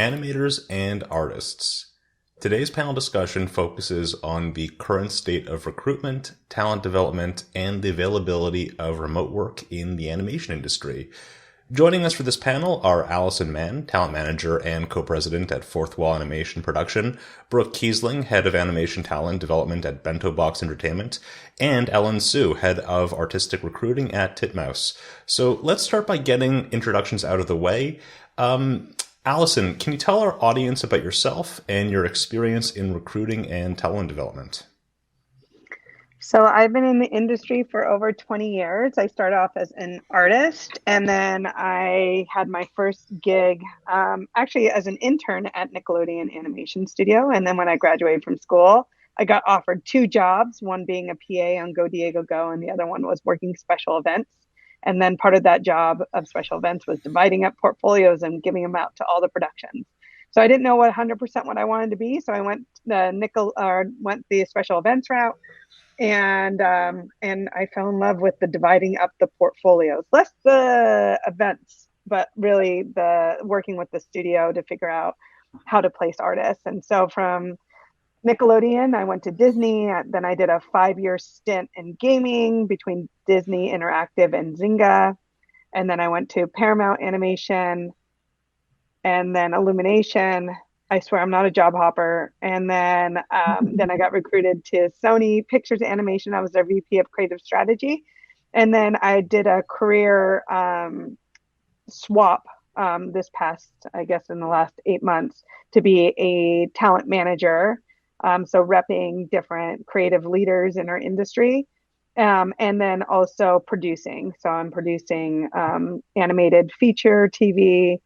animators and artists. Today's panel discussion focuses on the current state of recruitment, talent development, and the availability of remote work in the animation industry. Joining us for this panel are Alison Mann, talent manager and co-president at Fourth Wall Animation Production, Brooke Keesling, head of animation talent development at Bento Entertainment, and Ellen Sue, head of artistic recruiting at Titmouse. So let's start by getting introductions out of the way. Alison, can you tell our audience about yourself and your experience in recruiting and talent development? So I've been in the industry for over 20 years. I started off as an artist, and then I had my first gig actually as an intern at Nickelodeon Animation Studio. And then when I graduated from school, I got offered two jobs, one being a PA on Go Diego Go, and the other one was working special events. And then part of that job of special events was dividing up portfolios and giving them out to all the productions. So I didn't know 100% what I wanted to be. So I went the special events route. And I fell in love with the dividing up the portfolios, less the events, but really the working with the studio to figure out how to place artists. And so from Nickelodeon, I went to Disney. Then I did a 5-year stint in gaming between Disney Interactive and Zynga. And then I went to Paramount Animation and then Illumination. I swear I'm not a job hopper. And then I got recruited to Sony Pictures Animation. I was their VP of Creative Strategy. And then I did a career swap this past, I guess, in the last 8 months to be a talent manager. So repping different creative leaders in our industry. And then also producing. So I'm producing animated feature, TV,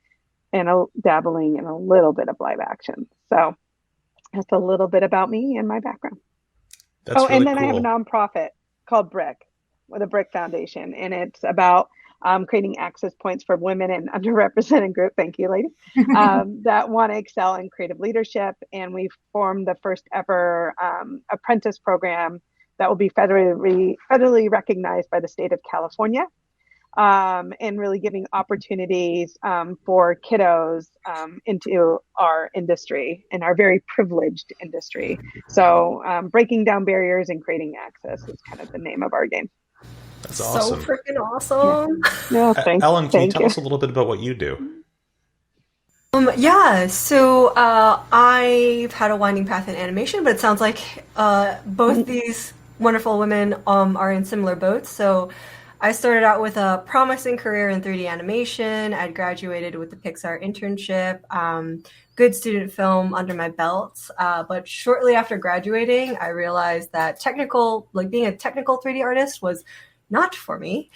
and dabbling in a little bit of live action. So that's a little bit about me and my background. That's really and then cool. I have a nonprofit called Brick, with a Brick Foundation, and it's about creating access points for women and underrepresented group. Thank you, lady. That want to excel in creative leadership. And we've formed the first ever apprentice program that will be federally recognized by the state of California. And really giving opportunities for kiddos into our industry, and our very privileged industry. So breaking down barriers and creating access is kind of the name of our game. That's awesome. So freaking awesome. Yeah. Ellen, can you tell us a little bit about what you do? So I've had a winding path in animation, but it sounds like both these wonderful women are in similar boats. So I started out with a promising career in 3D animation. I'd graduated with the Pixar internship, good student film under my belt. But shortly after graduating, I realized that being a technical 3D artist was not for me.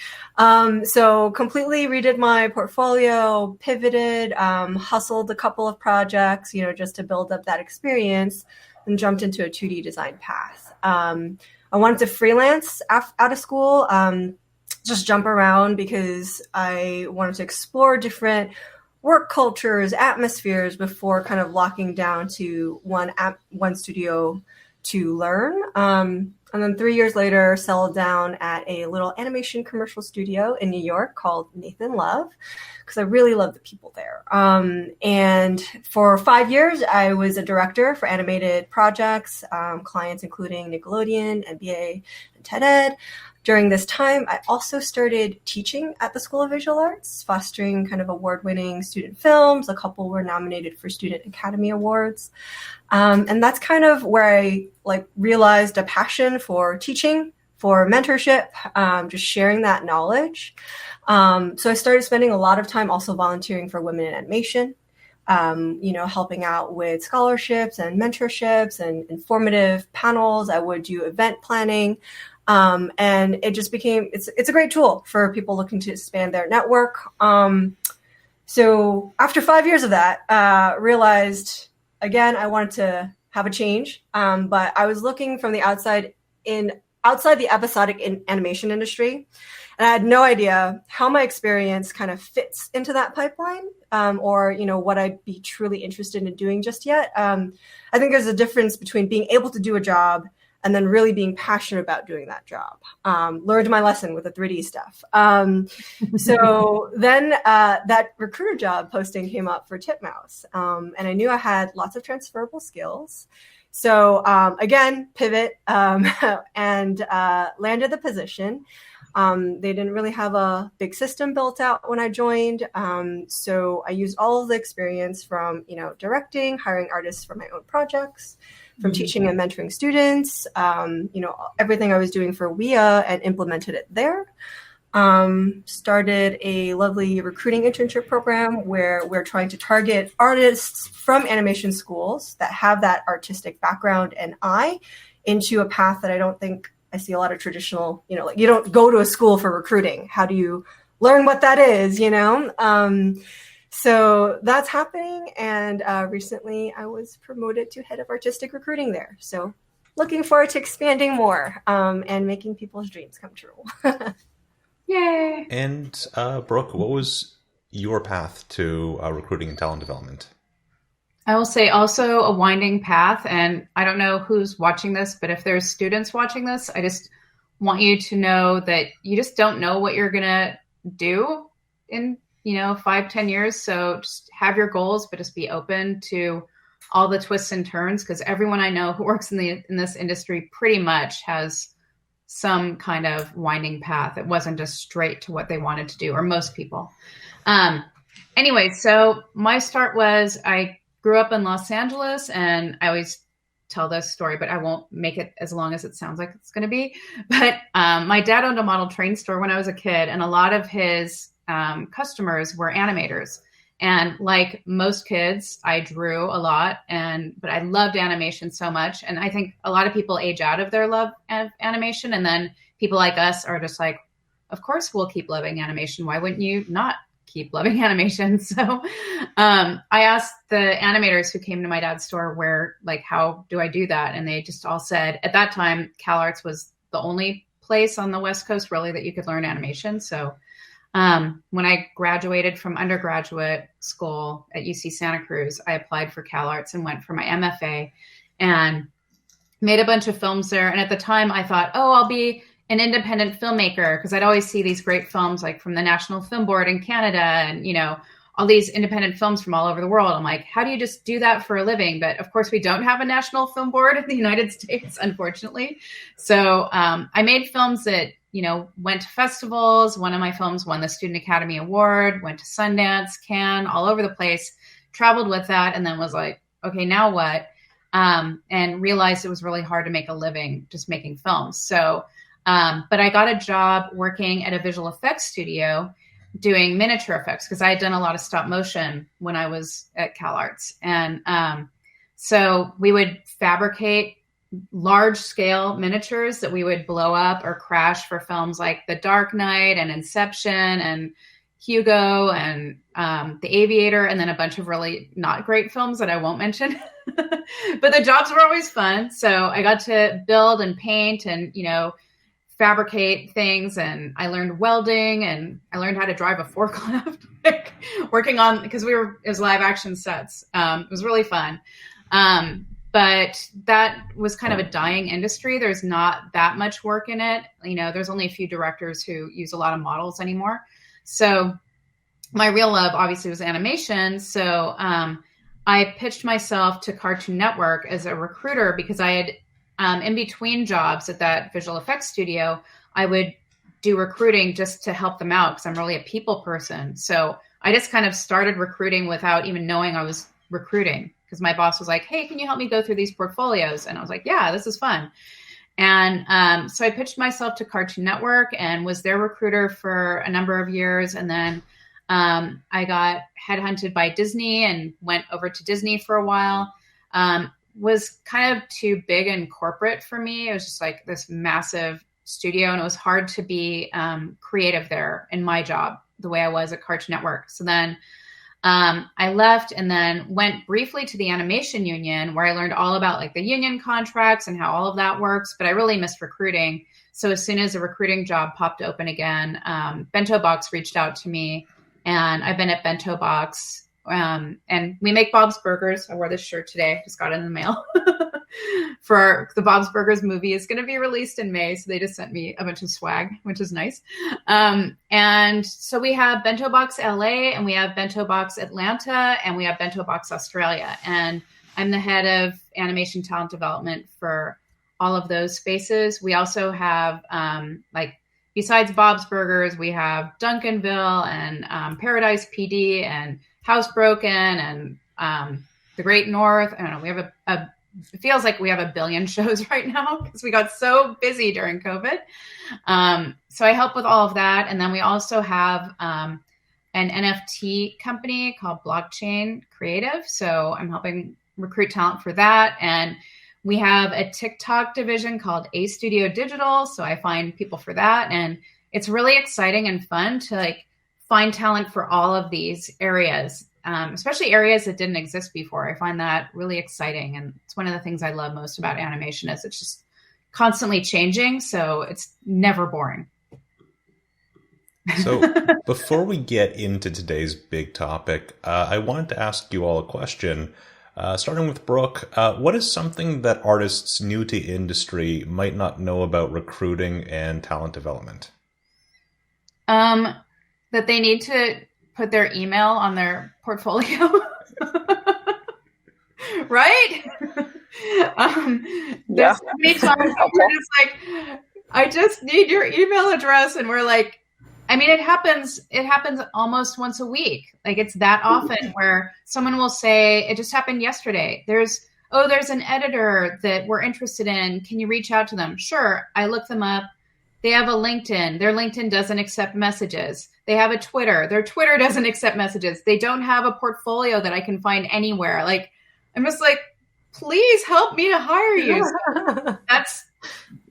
So completely redid my portfolio, pivoted, hustled a couple of projects, just to build up that experience, and jumped into a 2D design path. I wanted to freelance out of school, just jump around because I wanted to explore different work cultures, atmospheres before kind of locking down to one studio to learn. And then 3 years later, settled down at a little animation commercial studio in New York called Nathan Love, because I really love the people there. And for 5 years, I was a director for animated projects, clients including Nickelodeon, NBA, and TED Ed. During this time, I also started teaching at the School of Visual Arts, fostering kind of award-winning student films. A couple were nominated for Student Academy Awards. And that's kind of where I realized a passion for teaching, for mentorship, just sharing that knowledge. So I started spending a lot of time also volunteering for women in animation, helping out with scholarships and mentorships and informative panels. I would do event planning. And it just became, it's a great tool for people looking to expand their network. So after 5 years of that, realized, again, I wanted to have a change. But I was looking from the outside the episodic animation industry. And I had no idea how my experience kind of fits into that pipeline, or, what I'd be truly interested in doing just yet. I think there's a difference between being able to do a job and then really being passionate about doing that job. Learned my lesson with the 3D stuff. So then that recruiter job posting came up for Titmouse, and I knew I had lots of transferable skills. So again, pivot and landed the position. They didn't really have a big system built out when I joined. So I used all of the experience from, directing, hiring artists for my own projects, from teaching and mentoring students, everything I was doing for WIA, and implemented it there. Started a lovely recruiting internship program where we're trying to target artists from animation schools that have that artistic background and eye into a path that I don't think I see a lot of traditional, you don't go to a school for recruiting. How do you learn what that is, So that's happening. And recently I was promoted to head of artistic recruiting there. So looking forward to expanding more and making people's dreams come true. Yay. And Brooke, what was your path to recruiting and talent development? I will say also a winding path, and I don't know who's watching this, but if there's students watching this, I just want you to know that you just don't know what you're going to do in, 5-10 years. So just have your goals, but just be open to all the twists and turns, because everyone I know who works in this industry pretty much has some kind of winding path. It wasn't just straight to what they wanted to do, or most people. Anyway, so my start was I grew up in Los Angeles, and I always tell this story, but I won't make it as long as it sounds like it's going to be. But my dad owned a model train store when I was a kid, and a lot of his customers were animators. And like most kids, I drew a lot, but I loved animation so much. And I think a lot of people age out of their love of animation, and then people like us are just like, of course we'll keep loving animation. Why wouldn't you not keep loving animation? So I asked the animators who came to my dad's store how do I do that? And they just all said, at that time, CalArts was the only place on the West Coast really that you could learn animation. So when I graduated from undergraduate school at UC Santa Cruz, I applied for CalArts and went for my MFA and made a bunch of films there. And at the time I thought, I'll be an independent filmmaker, because I'd always see these great films like from the National Film Board in Canada and, all these independent films from all over the world. I'm like, how do you just do that for a living? But of course we don't have a National Film Board in the United States, unfortunately. So I made films that, went to festivals. One of my films won the Student Academy Award, went to Sundance, Cannes, all over the place, traveled with that, and then was like, okay, now what? And realized it was really hard to make a living just making films. So but I got a job working at a visual effects studio doing miniature effects, because I had done a lot of stop motion when I was at CalArts. And so we would fabricate large scale miniatures that we would blow up or crash for films like The Dark Knight and Inception and Hugo and The Aviator, and then a bunch of really not great films that I won't mention. But the jobs were always fun. So I got to build and paint and, fabricate things, and I learned welding, and I learned how to drive a forklift, working on, because it was live action sets. It was really fun. But that was kind of a dying industry. There's not that much work in it. There's only a few directors who use a lot of models anymore. So my real love obviously was animation. So I pitched myself to Cartoon Network as a recruiter, because I had, in between jobs at that visual effects studio, I would do recruiting just to help them out, because I'm really a people person. So I just kind of started recruiting without even knowing I was recruiting, because my boss was like, hey, can you help me go through these portfolios? And I was like, yeah, this is fun. And so I pitched myself to Cartoon Network and was their recruiter for a number of years. And then I got headhunted by Disney and went over to Disney for a while. Was kind of too big and corporate for me. It was just like this massive studio, and it was hard to be creative there in my job the way I was at Cartoon Network. So then I left and then went briefly to the animation union, where I learned all about like the union contracts and how all of that works, but I really missed recruiting. So as soon as a recruiting job popped open again, Bento Box reached out to me, and I've been at Bento Box. And we make Bob's Burgers. I wore this shirt today, just got it in the mail for the Bob's Burgers movie is going to be released in May. So they just sent me a bunch of swag, which is nice. And so we have Bento Box LA, and we have Bento Box Atlanta, and we have Bento Box Australia. And I'm the head of animation talent development for all of those spaces. We also have, besides Bob's Burgers, we have Duncanville and Paradise PD and Housebroken and The Great North. I don't know. We have it feels like we have a billion shows right now because we got so busy during COVID. So I help with all of that. And then we also have an NFT company called Blockchain Creative. So I'm helping recruit talent for that. And we have a TikTok division called A Studio Digital. So I find people for that. And it's really exciting and fun to find talent for all of these areas, especially areas that didn't exist before. I find that really exciting. And it's one of the things I love most about animation is it's just constantly changing. So it's never boring. So before we get into today's big topic, I wanted to ask you all a question. Starting with Brooke, what is something that artists new to industry might not know about recruiting and talent development? That they need to put their email on their portfolio. Right? There's so many times we're just like, I just need your email address. And we're like, I mean, it happens almost once a week. It's that often where someone will say, it just happened yesterday. There's an editor that we're interested in. Can you reach out to them? Sure. I look them up. They have a LinkedIn. Their LinkedIn doesn't accept messages. They have a Twitter. Their Twitter doesn't accept messages. They don't have a portfolio that I can find anywhere. I'm just like, please help me to hire you. So that's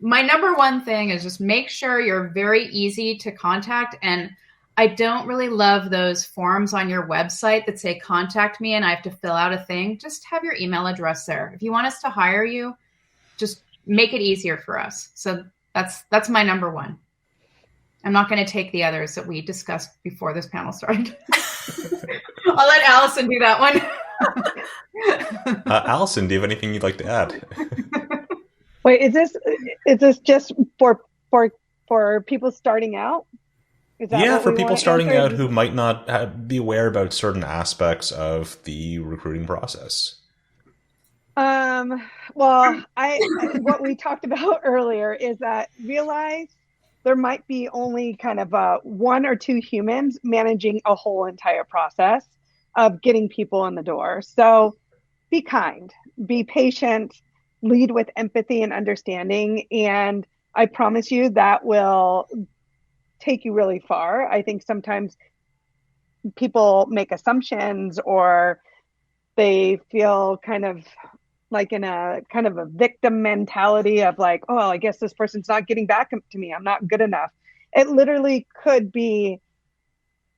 my number one thing is just make sure you're very easy to contact. And I don't really love those forms on your website that say contact me and I have to fill out a thing. Just have your email address there. If you want us to hire you, just make it easier for us. So that's my number one. I'm not going to take the others that we discussed before this panel started. I'll let Alison do that one. Alison, do you have anything you'd like to add? Wait, is this just for people starting out? Yeah, for people starting out who might not be aware about certain aspects of the recruiting process. Well, what we talked about earlier is that realize there might be only kind of one or two humans managing a whole entire process of getting people in the door. So be kind, be patient, lead with empathy and understanding. And I promise you that will take you really far. I think sometimes people make assumptions or they feel kind of like in a kind of a victim mentality of like, oh, I guess this person's not getting back to me. I'm not good enough. It literally could be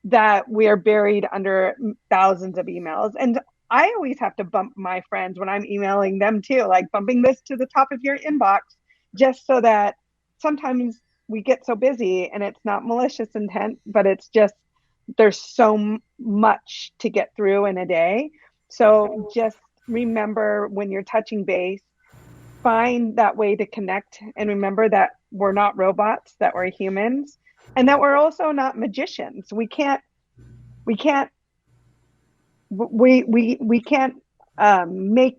that we are buried under thousands of emails. And I always have to bump my friends when I'm emailing them too, like bumping this to the top of your inbox, just so that sometimes we get so busy and it's not malicious intent, but it's just, there's so much to get through in a day. So just remember when you're touching base, find that way to connect and remember that we're not robots, that we're humans, and that we're also not magicians. We can't make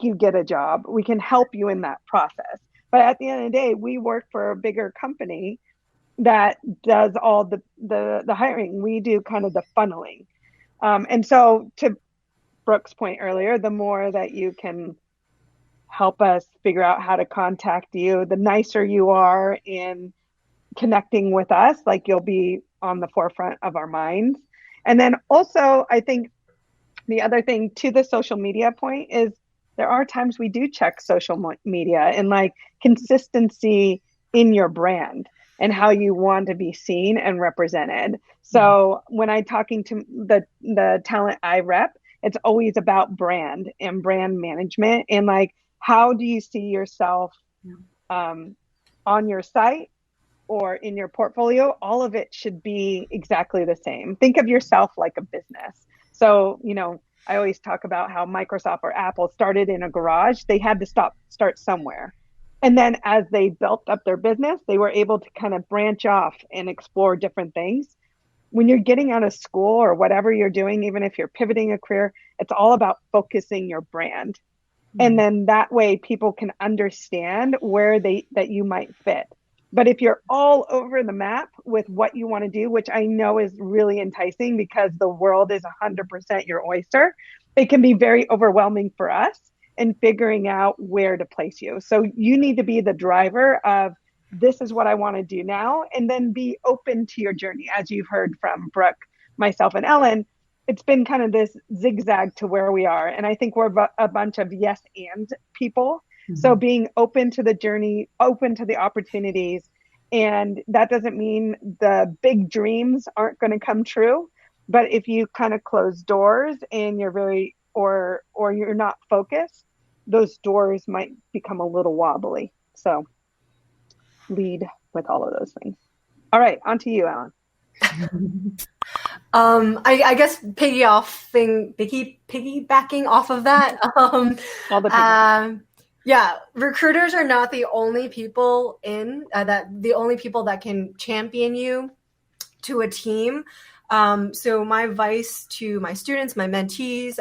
you get a job. We can help you in that process. But at the end of the day, we work for a bigger company that does all the hiring. We do kind of the funneling. And so to Brooke's point earlier, the more that you can help us figure out how to contact you, the nicer you are in connecting with us, like you'll be on the forefront of our minds. And then also, I think the other thing to the social media point is there are times we do check social media and like consistency in your brand and how you want to be seen and represented. So when I'm talking to the talent I rep, it's always about brand and brand management and like, how do you see yourself on your site or in your portfolio? All of it should be exactly the same. Think of yourself like a business. So, I always talk about how Microsoft or Apple started in a garage. They had to start somewhere. And then as they built up their business, they were able to kind of branch off and explore different things. When you're getting out of school or whatever you're doing, even if you're pivoting a career, it's all about focusing your brand. And then that way people can understand where that you might fit. But if you're all over the map with what you want to do, which I know is really enticing because the world is 100% your oyster, it can be very overwhelming for us in figuring out where to place you. So you need to be the driver of, this is what I want to do now, and then be open to your journey. As you've heard from Brooke, myself, and Ellen, it's been kind of this zigzag to where we are. And I think we're a bunch of yes and people. So being open to the journey, open to the opportunities. And that doesn't mean the big dreams aren't going to come true. But if you kind of close doors and you're very, or you're not focused, those doors might become a little wobbly. So lead with all of those things. All right, on to you, Alan. I guess piggybacking off of that. All the yeah, recruiters are not the only people that can champion you to a team. So my advice to my students, my mentees,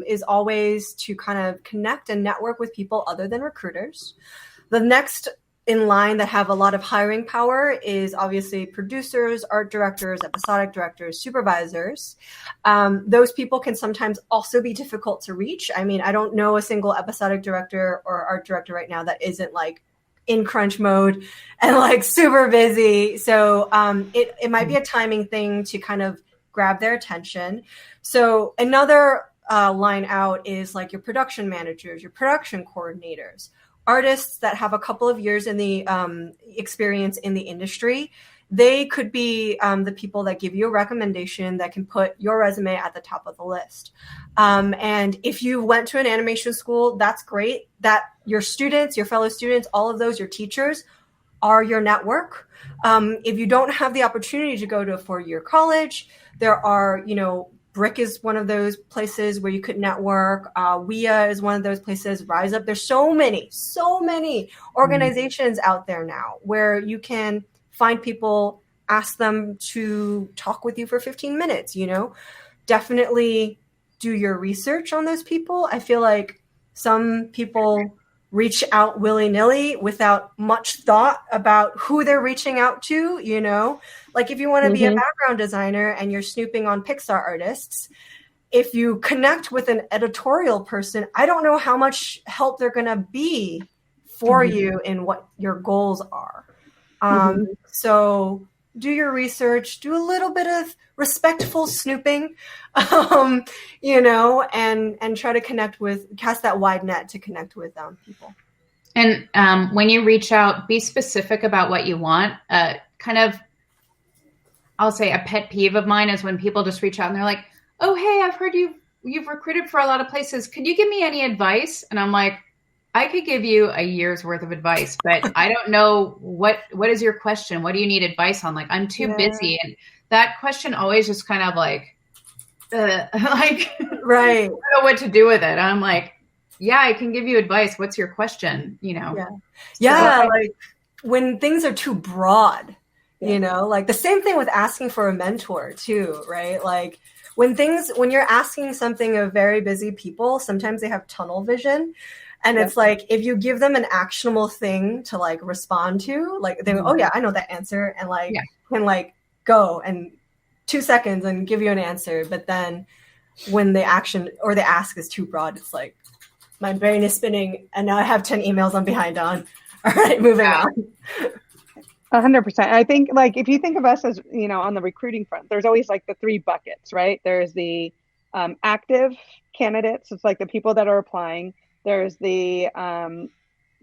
is always to kind of connect and network with people other than recruiters. The next in line that have a lot of hiring power is obviously producers, art directors, episodic directors, supervisors. Those people can sometimes also be difficult to reach. I mean, I don't know a single episodic director or art director right now that isn't like in crunch mode and like super busy. So it might be a timing thing to kind of grab their attention. So another line out is like your production managers, your production coordinators, artists that have a couple of years in the experience in the industry. They could be the people that give you a recommendation that can put your resume at the top of the list. And if you went to an animation school, that's great. That your students, your fellow students, all of those, your teachers are your network. If you don't have the opportunity to go to a 4-year college, there are, Brick is one of those places where you could network. WIA is one of those places. Rise Up. There's so many organizations out there now where you can find people, ask them to talk with you for 15 minutes, Definitely do your research on those people. I feel like some people reach out willy-nilly without much thought about who they're reaching out to, Like if you want to be a background designer and you're snooping on Pixar artists, if you connect with an editorial person, I don't know how much help they're going to be for you in what your goals are. So do your research, do a little bit of respectful snooping, and try to cast that wide net to connect with people. And when you reach out, be specific about what you want. I'll say a pet peeve of mine is when people just reach out and they're like, oh, hey, I've heard you've recruited for a lot of places. Could you give me any advice? And I'm like, I could give you a year's worth of advice, but I don't know what is your question? What do you need advice on? Like, I'm too busy. And that question always just kind of like, right. I don't know what to do with it. I'm like, yeah, I can give you advice. What's your question? Yeah. Like when things are too broad, like the same thing with asking for a mentor too, right? Like when you're asking something of very busy people, sometimes they have tunnel vision. And it's like, if you give them an actionable thing to like respond to, like they go, oh yeah, I know that answer. And like, can like go and 2 seconds and give you an answer. But then when the action or the ask is too broad, it's like, my brain is spinning and now I have 10 emails I'm behind on. All right, moving on. 100%. I think like, if you think of us as, on the recruiting front, there's always like the 3 buckets, right? There's the active candidates. It's like the people that are applying. There's the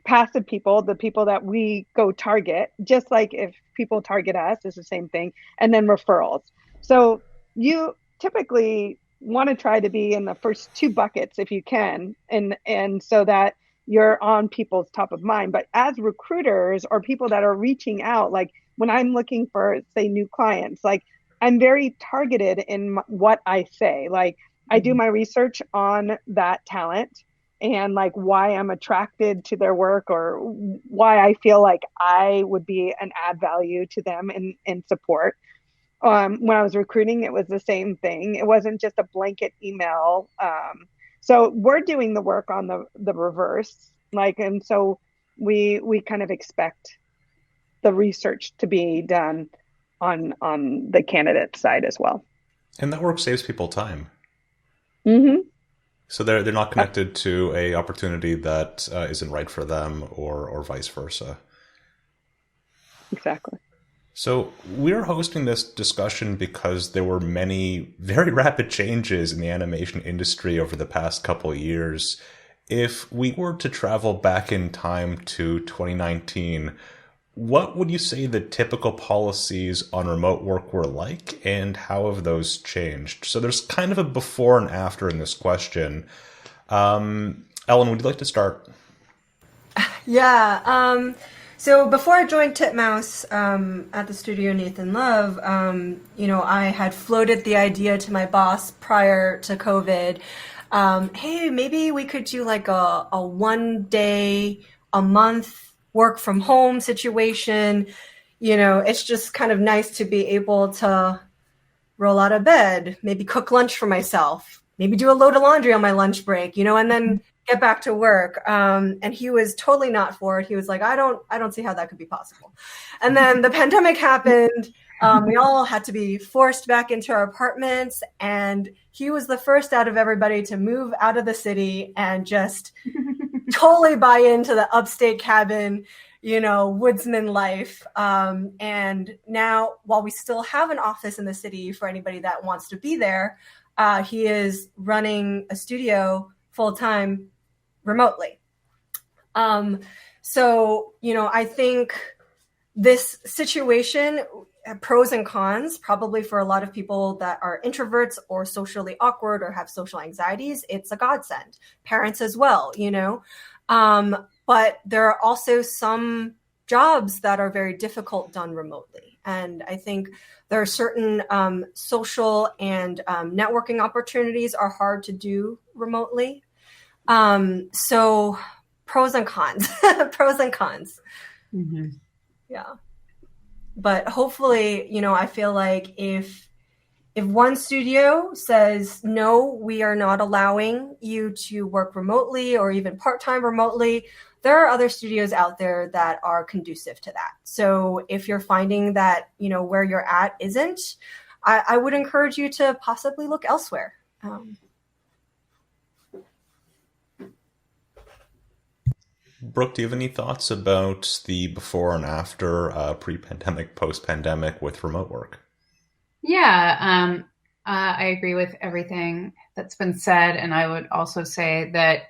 passive people, the people that we go target, just like if people target us, it's the same thing. And then referrals. So you typically want to try to be in the first 2 buckets if you can, and so that you're on people's top of mind. But as recruiters or people that are reaching out, like when I'm looking for, say, new clients, like I'm very targeted in what I say. Like I do my research on that talent. and like why I'm attracted to their work or why I feel like I would be an add value to them in support. When I was recruiting, it was the same thing. It wasn't just a blanket email. So we're doing the work on the reverse, like, and so we kind of expect the research to be done on the candidate side as well. And that work saves people time. Mm-hmm. So they're not connected to a opportunity that isn't right for them, or vice versa. Exactly. So we're hosting this discussion because there were many very rapid changes in the animation industry over the past couple of years. If we were to travel back in time to 2019, what would you say the typical policies on remote work were like, and how have those changed? So there's kind of a before and after in this question. Ellen, would you like to start? Yeah. So before I joined Titmouse at the studio Nathan Love, I had floated the idea to my boss prior to COVID. Hey, maybe we could do like a 1 day a month work from home situation. It's just kind of nice to be able to roll out of bed, maybe cook lunch for myself, maybe do a load of laundry on my lunch break, and then get back to work. And he was totally not for it. He was like, I don't see how that could be possible. And then the pandemic happened. We all had to be forced back into our apartments, and he was the first out of everybody to move out of the city and just totally buy into the upstate cabin, woodsman life. And now, while we still have an office in the city for anybody that wants to be there, he is running a studio full-time remotely. So, I think this situation, pros and cons, probably for a lot of people that are introverts or socially awkward or have social anxieties, it's a godsend. Parents as well, but there are also some jobs that are very difficult done remotely. And I think there are certain social and networking opportunities are hard to do remotely. So pros and cons, pros and cons. Mm-hmm. Yeah. But hopefully, I feel like if one studio says, no, we are not allowing you to work remotely or even part-time remotely, there are other studios out there that are conducive to that. So if you're finding that, where you're at isn't, I would encourage you to possibly look elsewhere. Brooke, do you have any thoughts about the before and after, pre-pandemic, post-pandemic with remote work? Yeah, I agree with everything that's been said. And I would also say that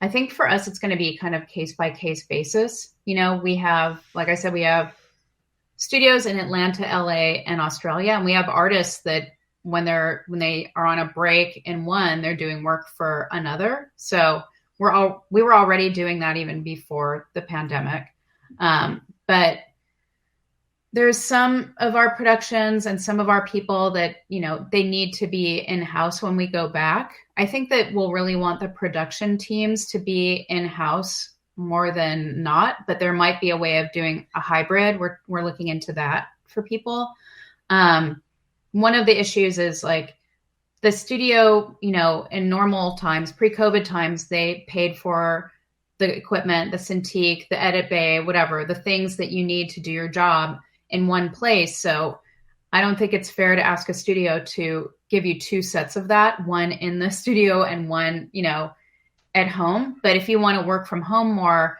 I think for us, it's going to be kind of case-by-case basis. We have, like I said, we have studios in Atlanta, LA, and Australia. And we have artists that when they are on a break in one, they're doing work for another. So we were already doing that even before the pandemic. But there's some of our productions and some of our people that, they need to be in-house when we go back. I think that we'll really want the production teams to be in-house more than not, but there might be a way of doing a hybrid. We're looking into that for people. One of the issues is like, the studio, in normal times, pre-COVID times, they paid for the equipment, the Cintiq, the edit bay, whatever, the things that you need to do your job in one place. So I don't think it's fair to ask a studio to give you two sets of that, one in the studio and one, at home. But if you want to work from home more,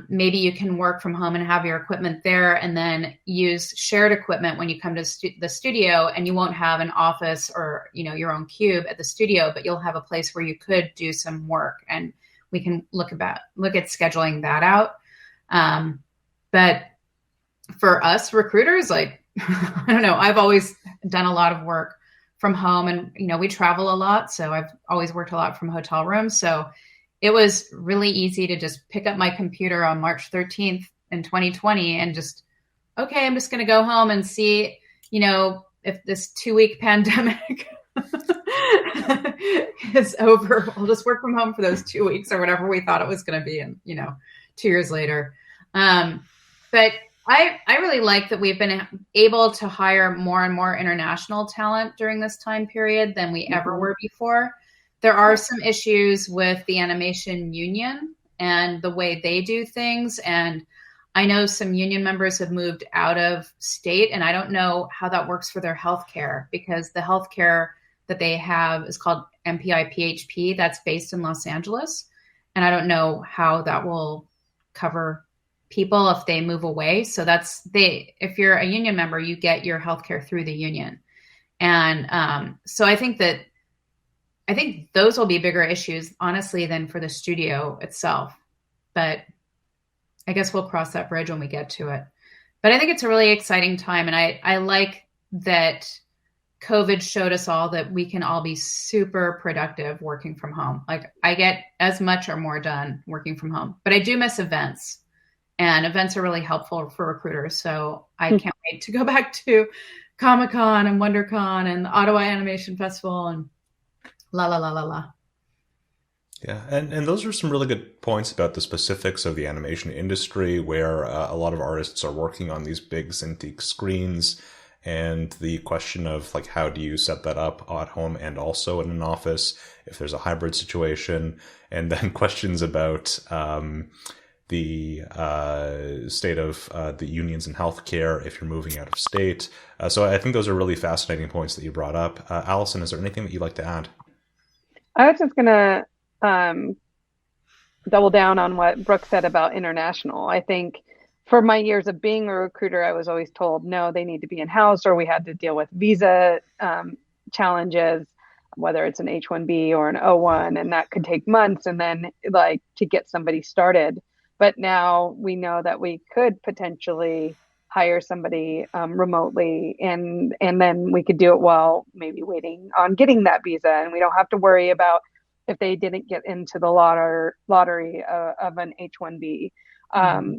maybe you can work from home and have your equipment there and then use shared equipment when you come to the studio, and you won't have an office or, your own cube at the studio, but you'll have a place where you could do some work, and we can look at scheduling that out. But for us recruiters, like, I don't know, I've always done a lot of work from home, and, we travel a lot. So I've always worked a lot from hotel rooms. So it was really easy to just pick up my computer on March 13th in 2020 and just, okay, I'm just going to go home and see, if this 2-week pandemic is over. I'll just work from home for those 2 weeks or whatever we thought it was going to be. And, 2 years later. But I really like that we've been able to hire more and more international talent during this time period than we ever were before. There are some issues with the animation union and the way they do things. And I know some union members have moved out of state, and I don't know how that works for their healthcare, because the healthcare that they have is called MPI PHP. That's based in Los Angeles. And I don't know how that will cover people if they move away. So if you're a union member, you get your healthcare through the union. And so I think those will be bigger issues, honestly, than for the studio itself. But I guess we'll cross that bridge when we get to it. But I think it's a really exciting time. And I like that COVID showed us all that we can all be super productive working from home. Like, I get as much or more done working from home, but I do miss events, and events are really helpful for recruiters. So I can't wait to go back to Comic-Con and WonderCon and the Ottawa Animation Festival and la, la, la, la, la. Yeah, and those are some really good points about the specifics of the animation industry, where a lot of artists are working on these big Cintiq screens, and the question of like, how do you set that up at home and also in an office if there's a hybrid situation, and then questions about the state of the unions in healthcare if you're moving out of state. So I think those are really fascinating points that you brought up. Alison, is there anything that you'd like to add? I was just going to double down on what Brooke said about international. I think for my years of being a recruiter, I was always told, no, they need to be in-house, or we had to deal with visa challenges, whether it's an H-1B or an O-1, and that could take months, and then like to get somebody started. But now we know that we could potentially hire somebody remotely, and then we could do it while maybe waiting on getting that visa, and we don't have to worry about if they didn't get into the lottery of an H-1B.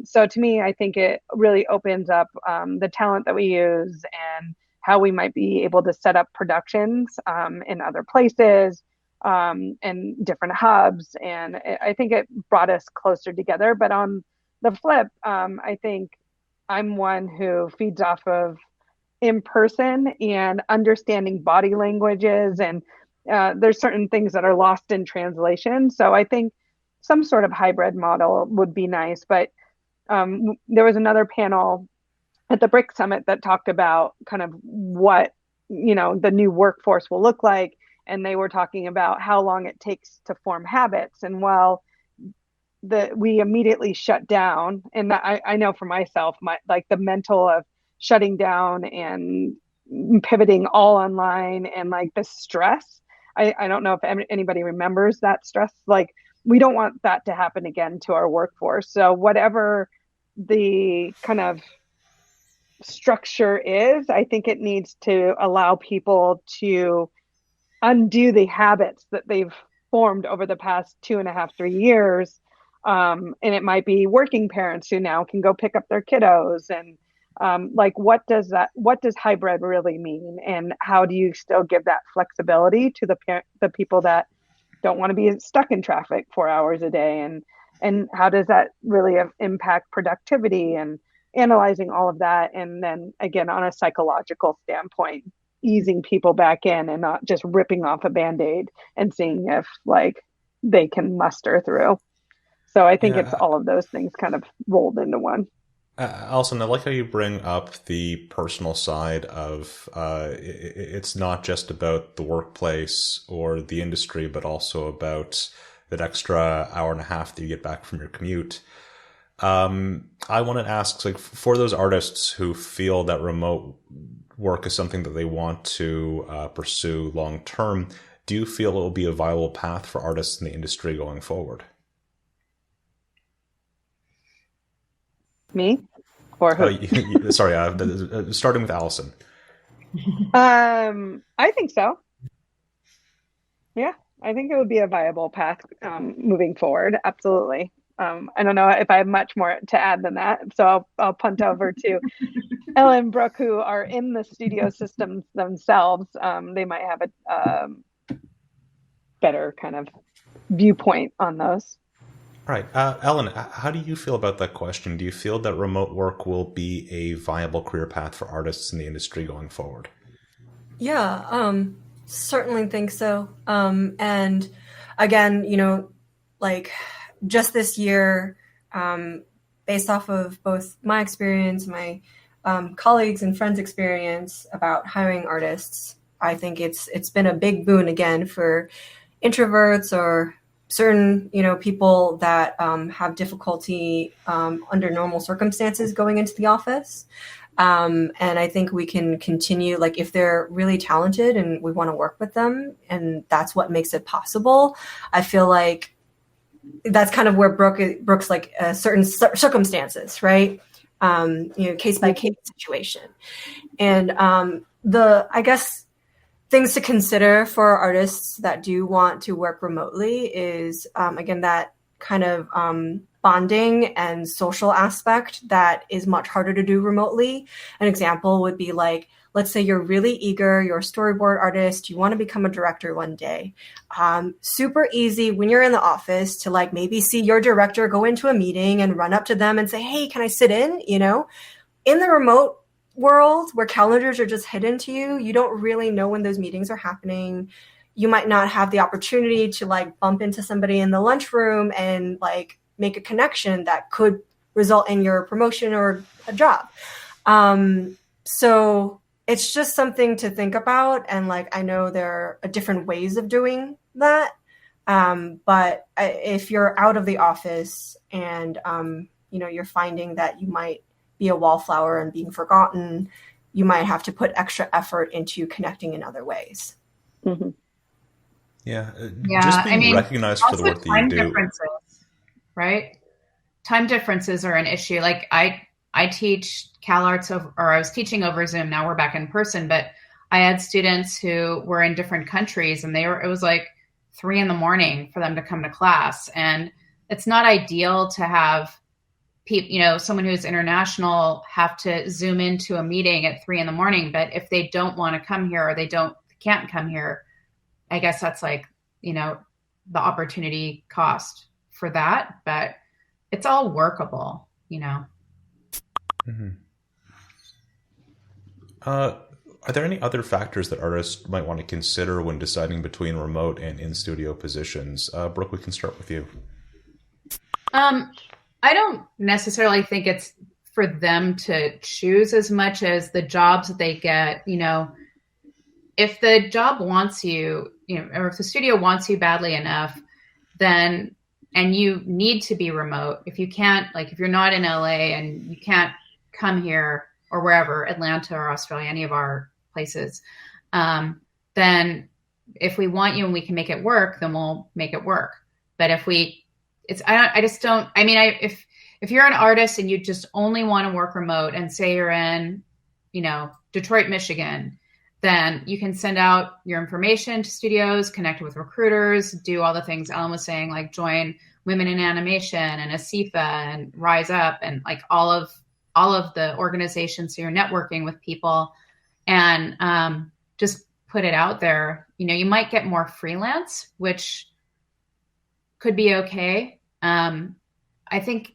So to me, I think it really opens up the talent that we use and how we might be able to set up productions in other places and different hubs. And I think it brought us closer together. But on the flip, I think I'm one who feeds off of in person and understanding body languages, and there's certain things that are lost in translation. So I think some sort of hybrid model would be nice. But there was another panel at the BRIC Summit that talked about kind of what, the new workforce will look like. And they were talking about how long it takes to form habits. And while we immediately shut down, and I know for myself, the mental of shutting down and pivoting all online, and like the stress, I don't know if anybody remembers that stress. Like, we don't want that to happen again to our workforce. So whatever the kind of structure is, I think it needs to allow people to undo the habits that they've formed over the past 2.5, 3 years. And it might be working parents who now can go pick up their kiddos, and what does hybrid really mean, and how do you still give that flexibility to the people that don't want to be stuck in traffic 4 hours a day, and how does that really impact productivity, and analyzing all of that, and then again on a psychological standpoint, easing people back in and not just ripping off a Band-Aid and seeing if they can muster through. So I think it's all of those things kind of rolled into one. Alison, I like how you bring up the personal side of it's not just about the workplace or the industry, but also about that extra hour and a half that you get back from your commute. I want to ask, for those artists who feel that remote work is something that they want to pursue long term, do you feel it will be a viable path for artists in the industry going forward? Me? Or who? Sorry, starting with Alison. I think so. Yeah, I think it would be a viable path moving forward. Absolutely. I don't know if I have much more to add than that, so I'll punt over to Ella and Brooke, who are in the studio systems themselves. They might have better kind of viewpoint on those. All right. Ellen, how do you feel about that question? Do you feel that remote work will be a viable career path for artists in the industry going forward? Yeah, certainly think so. And again, you know, like just this year, based off of both my experience, my colleagues and friends' experience about hiring artists, I think it's been a big boon again for introverts or certain, you know, people that have difficulty under normal circumstances going into the office. And I think we can continue, like if they're really talented and we want to work with them, and that's what makes it possible. I feel like that's kind of where Brooke's like certain circumstances, right? You know, case by case situation. And I guess things to consider for artists that do want to work remotely is, again, that kind of bonding and social aspect that is much harder to do remotely. An example would be like, let's say you're really eager, you're a storyboard artist, you want to become a director one day. Super easy when you're in the office to like maybe see your director go into a meeting and run up to them and say, hey, can I sit in? You know, in the remote world where calendars are just hidden to you, you don't really know when those meetings are happening. You might not have the opportunity to like bump into somebody in the lunchroom and like make a connection that could result in your promotion or a job. So it's just something to think about. And like, I know there are different ways of doing that. But if you're out of the office and, you know, you're finding that you might be a wallflower and being forgotten, you might have to put extra effort into connecting in other ways. Mm-hmm. Yeah. Just being recognized for the work that you do. Differences, right? Time differences are an issue. Like I teach CalArts I was teaching over Zoom. Now we're back in person, but I had students who were in different countries and it was like 3 a.m. for them to come to class. And it's not ideal to have people, you know, someone who's international have to Zoom into a meeting at 3 a.m. But if they don't want to come here or they can't come here, I guess that's like, you know, the opportunity cost for that, but it's all workable, you know. Mm-hmm. Are there any other factors that artists might want to consider when deciding between remote and in-studio positions? Brooke, we can start with you. I don't necessarily think it's for them to choose as much as the jobs that they get. You know, if the job wants you, you know, or if the studio wants you badly enough, then, and you need to be remote, if you can't, like if you're not in LA and you can't come here or wherever, Atlanta or Australia, any of our places, then if we want you and we can make it work, then we'll make it work. But if if you're an artist and you just only want to work remote and say you're in, you know, Detroit, Michigan, then you can send out your information to studios, connect with recruiters, do all the things Ellen was saying, like join Women in Animation and ASIFA and Rise Up and like all of the organizations. So you're networking with people and just put it out there. You know, you might get more freelance, which could be okay. I think,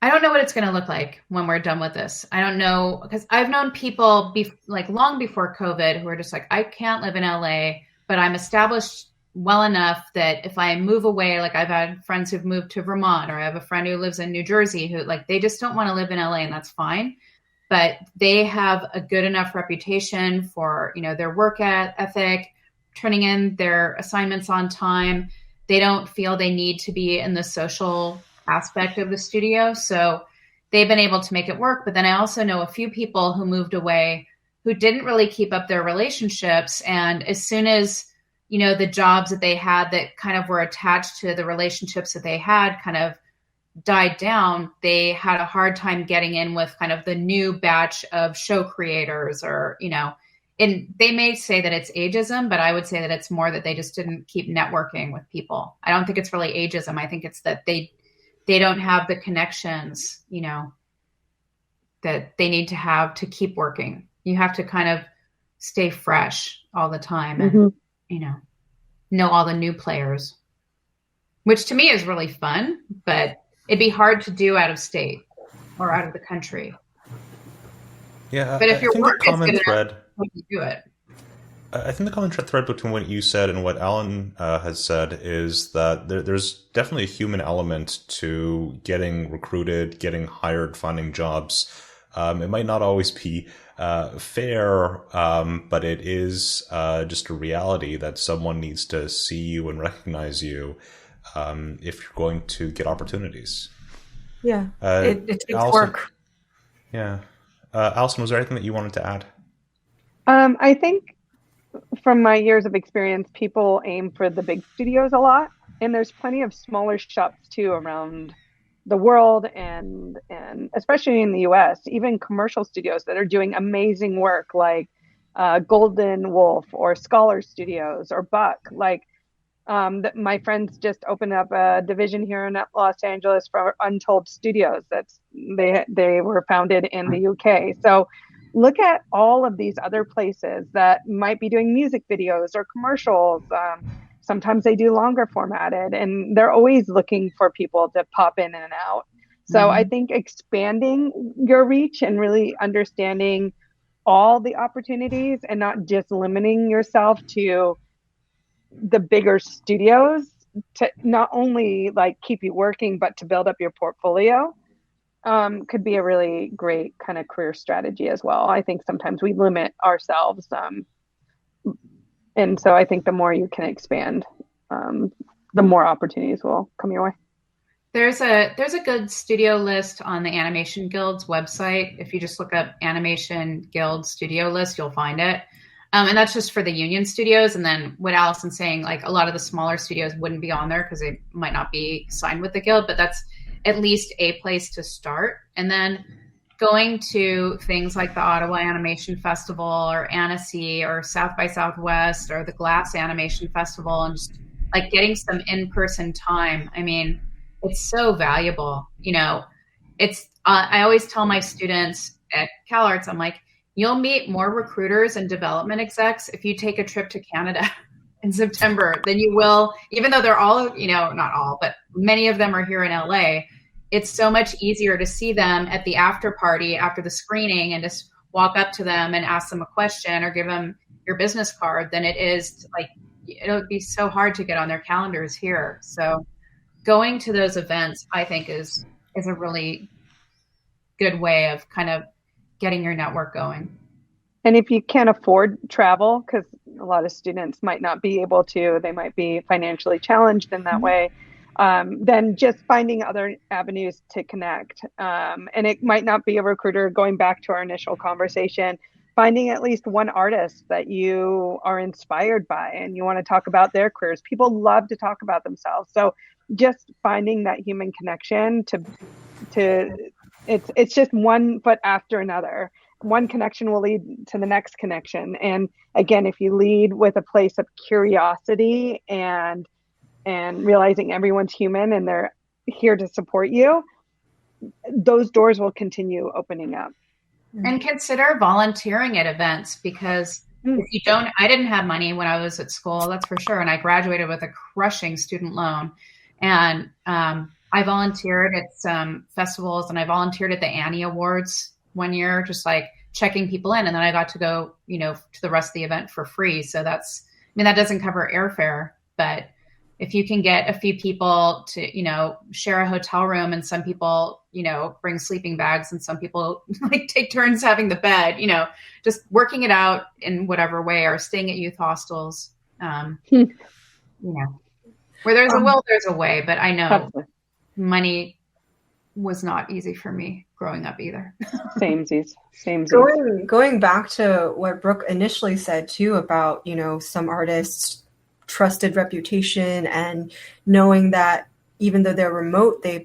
I don't know what it's going to look like when we're done with this. I don't know, because I've known people like long before COVID who are just like, I can't live in LA, but I'm established well enough that if I move away, like I've had friends who've moved to Vermont, or I have a friend who lives in New Jersey who like, they just don't want to live in LA, and that's fine. But they have a good enough reputation for, you know, their work ethic, turning in their assignments on time. They don't feel they need to be in the social aspect of the studio. So they've been able to make it work. But then I also know a few people who moved away who didn't really keep up their relationships. And as soon as, you know, the jobs that they had that kind of were attached to the relationships that they had kind of died down, they had a hard time getting in with kind of the new batch of show creators, or, you know, and they may say that it's ageism, but I would say that it's more that they just didn't keep networking with people. I don't think it's really ageism. I think it's that they don't have the connections, you know, that they need to have to keep working. You have to kind of stay fresh all the time. And, you know. know all the new players, which to me is really fun, but it'd be hard to do out of state or out of the country. Yeah, But if I your think work the common is good thread. enough, you do it. I think the common thread between what you said and what Alan has said is that there's definitely a human element to getting recruited, getting hired, finding jobs. It might not always be fair, but it is just a reality that someone needs to see you and recognize you if you're going to get opportunities. Yeah, it takes Alison, work. Yeah. Alison, was there anything that you wanted to add? I think from my years of experience, people aim for the big studios a lot, and there's plenty of smaller shops too around the world, and especially in the US, even commercial studios that are doing amazing work, like Golden Wolf or Scholar Studios or Buck. Like my friends just opened up a division here in Los Angeles for Untold Studios. They were founded in the UK. So look at all of these other places that might be doing music videos or commercials. Sometimes they do longer formatted, and they're always looking for people to pop in and out. So I think expanding your reach and really understanding all the opportunities and not just limiting yourself to the bigger studios to not only like keep you working, but to build up your portfolio. Could be a really great kind of career strategy as well. I think sometimes we limit ourselves. And so I think the more you can expand, the more opportunities will come your way. There's a good studio list on the Animation Guild's website. If you just look up Animation Guild studio list, you'll find it. And that's just for the union studios. And then what Alison's saying, like a lot of the smaller studios wouldn't be on there because they might not be signed with the guild, but that's at least a place to start. And then going to things like the Ottawa Animation Festival or Annecy or South by Southwest or the Glass Animation Festival, and just like getting some in-person time. I mean, it's so valuable. You know, it's, I always tell my students at CalArts, I'm like, you'll meet more recruiters and development execs if you take a trip to Canada in September than you will, even though they're all, you know, not all, but many of them are here in LA. It's so much easier to see them at the after party after the screening and just walk up to them and ask them a question or give them your business card than it is to, like, it'll be so hard to get on their calendars here. So going to those events, I think is a really good way of kind of getting your network going. And if you can't afford travel, because a lot of students might not be able to, they might be financially challenged in that way, then just finding other avenues to connect. And it might not be a recruiter. Going back to our initial conversation, finding at least one artist that you are inspired by and you want to talk about their careers. People love to talk about themselves. So just finding that human connection to it's just one foot after another. One connection will lead to the next connection. And again, if you lead with a place of curiosity and realizing everyone's human and they're here to support you, those doors will continue opening up. And consider volunteering at events, because if you don't, I didn't have money when I was at school, that's for sure. And I graduated with a crushing student loan. And I volunteered at some festivals, and I volunteered at the Annie Awards one year, just like checking people in. And then I got to go, you know, to the rest of the event for free. So that's, I mean, that doesn't cover airfare, but if you can get a few people to, you know, share a hotel room, and some people, you know, bring sleeping bags and some people like take turns having the bed, you know, just working it out in whatever way, or staying at youth hostels, you know, where there's a will, there's a way. But I know money was not easy for me growing up either. Samesies. Going back to what Brooke initially said too about, you know, some artists' trusted reputation and knowing that even though they're remote, they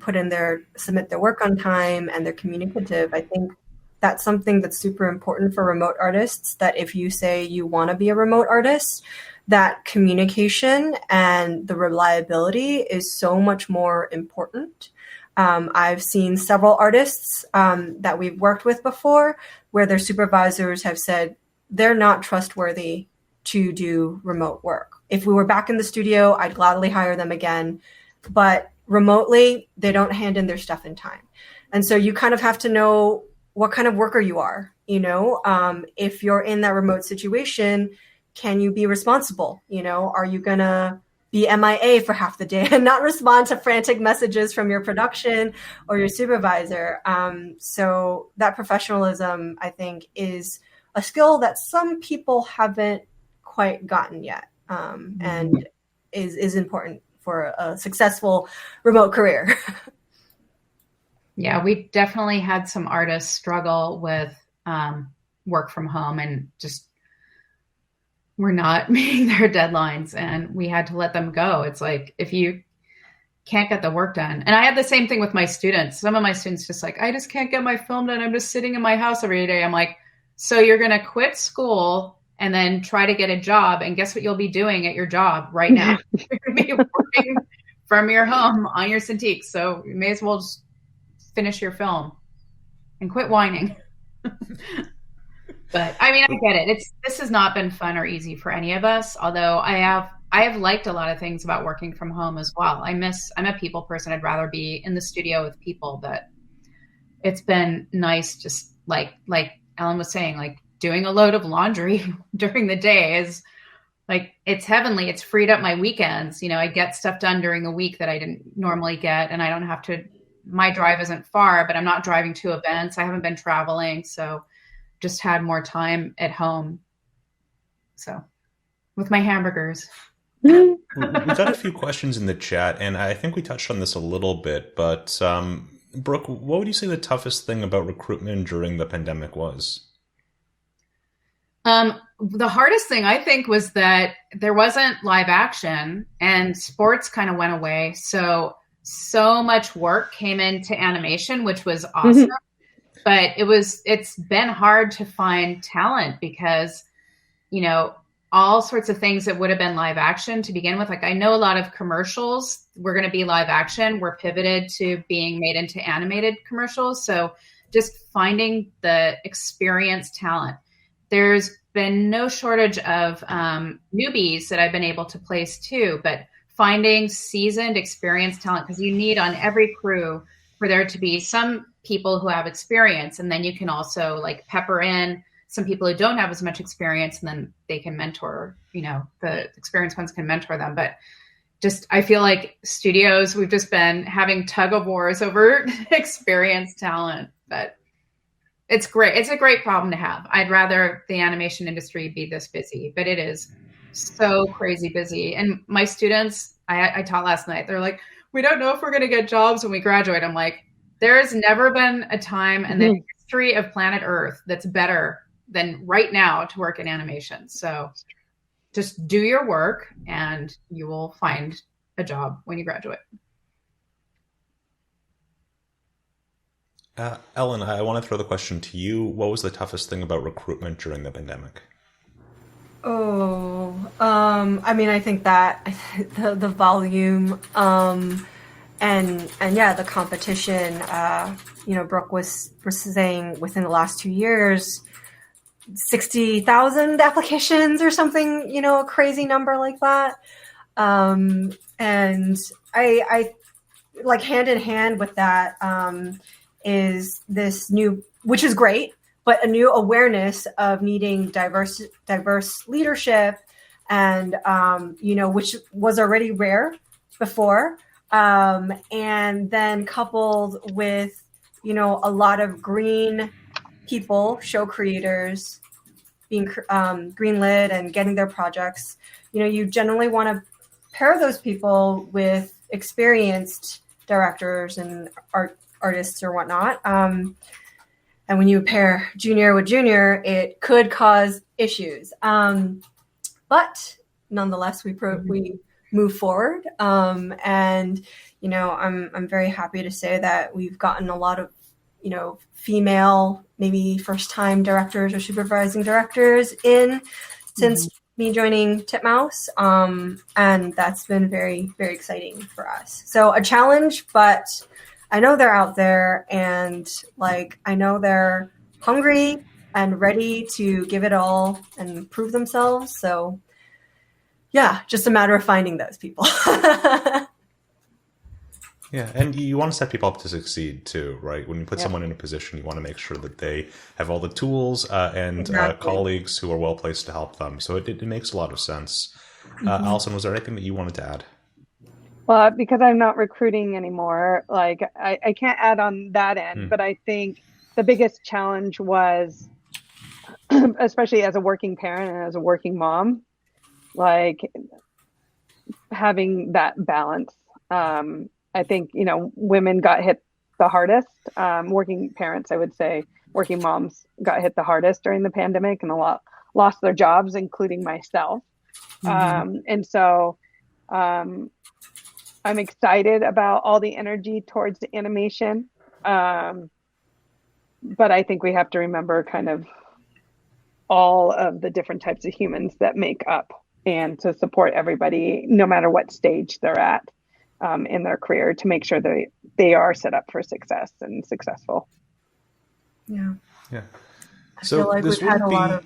submit their work on time and they're communicative. I think that's something that's super important for remote artists, that if you say you want to be a remote artist, that communication and the reliability is so much more important. I've seen several artists that we've worked with before where their supervisors have said they're not trustworthy to do remote work. If we were back in the studio, I'd gladly hire them again. But remotely, they don't hand in their stuff in time. And so you kind of have to know what kind of worker you are. If you're in that remote situation, can you be responsible? Are you going to be MIA for half the day and not respond to frantic messages from your production or your supervisor? So that professionalism, I think, is a skill that some people haven't quite gotten yet, and is important for a successful remote career. Yeah, we definitely had some artists struggle with work from home and just were not meeting their deadlines, and we had to let them go. It's like, if you can't get the work done. And I had the same thing with my students. Some of my students just like, I just can't get my film done. I'm just sitting in my house every day. I'm like, so you're going to quit school and then try to get a job. And guess what you'll be doing at your job right now? You're going to be working from your home on your Cintiq. So you may as well just finish your film and quit whining. But I mean, I get it. This has not been fun or easy for any of us, although I have liked a lot of things about working from home as well. I'm a people person. I'd rather be in the studio with people, but it's been nice, just like Ellen was saying, like doing a load of laundry during the day is like, it's heavenly. It's freed up my weekends. I get stuff done during the week that I didn't normally get, and I don't have to, my drive isn't far, but I'm not driving to events. I haven't been traveling. So just had more time at home. So with my hamburgers. We've got a few questions in the chat, and I think we touched on this a little bit, but Brooke, what would you say the toughest thing about recruitment during the pandemic was? The hardest thing, I think, was that there wasn't live action and sports kind of went away. So much work came into animation, which was awesome. But it's been hard to find talent because, all sorts of things that would have been live action to begin with. Like, I know a lot of commercials were going to be live action. We're pivoted to being made into animated commercials. So just finding the experienced talent. There's been no shortage of newbies that I've been able to place too, but finding seasoned, experienced talent, because you need on every crew for there to be some people who have experience, and then you can also like pepper in some people who don't have as much experience, and then they can mentor, the experienced ones can mentor them. But just, I feel like studios, we've just been having tug of wars over experienced talent, but it's great. It's a great problem to have. I'd rather the animation industry be this busy, but it is so crazy busy. And my students, I taught last night, they're like, we don't know if we're going to get jobs when we graduate. I'm like, there has never been a time in the history of planet Earth that's better than right now to work in animation. So just do your work and you will find a job when you graduate. Ellen, I want to throw the question to you. What was the toughest thing about recruitment during the pandemic? I mean, I think that the volume, and yeah, the competition, Brooke was saying within the last 2 years, 60,000 applications or something, a crazy number like that. And I like hand in hand with that, is this new, which is great, but a new awareness of needing diverse leadership, and which was already rare before, and then coupled with a lot of green people, show creators being greenlit and getting their projects. You generally want to pair those people with experienced directors and artists or whatnot. And when you pair junior with junior, it could cause issues. But nonetheless, we move forward. And, I'm very happy to say that we've gotten a lot of, female, maybe first-time directors or supervising directors in since me joining Titmouse. And that's been very, very exciting for us. So a challenge, but I know they're out there, and I know they're hungry, and ready to give it all and prove themselves. So yeah, just a matter of finding those people. Yeah, and you want to set people up to succeed too, right? When you put someone in a position, you want to make sure that they have all the tools and colleagues who are well placed to help them. So it makes a lot of sense. Alison, was there anything that you wanted to add? Well, because I'm not recruiting anymore, like I can't add on that end, but I think the biggest challenge was, especially as a working parent and as a working mom, like having that balance. I think, women got hit the hardest. Working parents, I would say, working moms got hit the hardest during the pandemic, and a lot lost their jobs, including myself. And so I'm excited about all the energy towards the animation. But I think we have to remember kind of all of the different types of humans that make up, and to support everybody, no matter what stage they're at in their career, to make sure that they are set up for success and successful. Yeah. I So feel like this we've had would a be... lot of...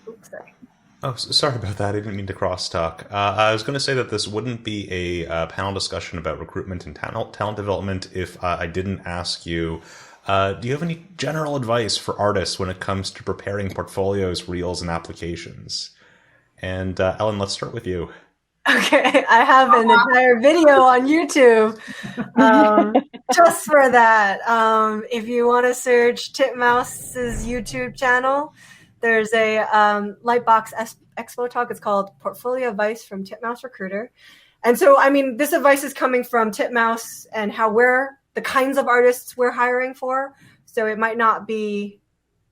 Oops, sorry. Oh, sorry about that. I didn't mean to crosstalk. I was going to say that this wouldn't be a panel discussion about recruitment and talent development if I didn't ask you, do you have any general advice for artists when it comes to preparing portfolios, reels, and applications? And Ellen, let's start with you. Okay, I have an entire video on YouTube just for that. If you want to search Titmouse's YouTube channel, there's a Lightbox Expo talk. It's called Portfolio Advice from Titmouse Recruiter. And so, I mean, this advice is coming from Titmouse and how we're the kinds of artists we're hiring for. So it might not be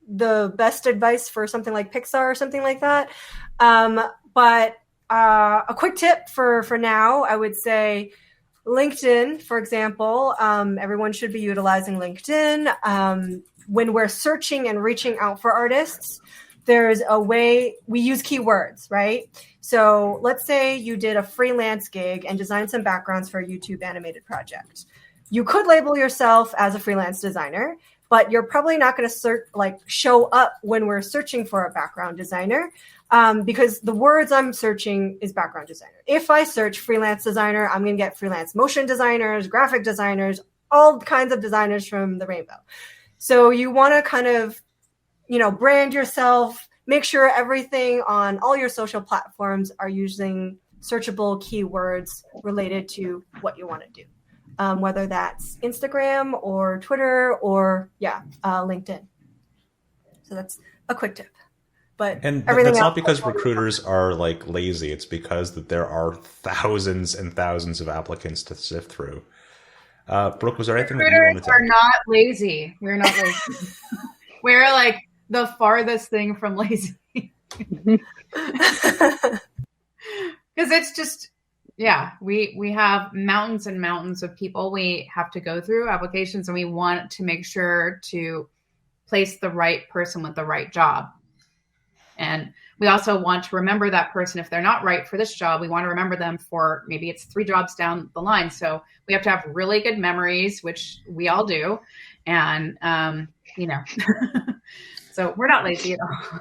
the best advice for something like Pixar or something like that. But a quick tip for now, I would say LinkedIn, for example. Everyone should be utilizing LinkedIn. When we're searching and reaching out for artists, there's a way we use keywords, right? So let's say you did a freelance gig and designed some backgrounds for a YouTube animated project. You could label yourself as a freelance designer, but you're probably not going to show up when we're searching for a background designer, because the words I'm searching is background designer. If I search freelance designer, I'm going to get freelance motion designers, graphic designers, all kinds of designers from the rainbow. So you want to kind of, brand yourself, make sure everything on all your social platforms are using searchable keywords related to what you want to do. Whether that's Instagram or Twitter or LinkedIn. So that's a quick tip. But that's not because recruiters are lazy. It's because that there are thousands and thousands of applicants to sift through. Brooke, was there anything that you wanted to add? We're not lazy. We're not lazy. We're the farthest thing from lazy. Because it's just... Yeah, we have mountains and mountains of people we have to go through applications, and we want to make sure to place the right person with the right job. And we also want to remember that person. If they're not right for this job, we want to remember them for maybe it's 3 jobs down the line. So we have to have really good memories, which we all do. And, so we're not lazy at all.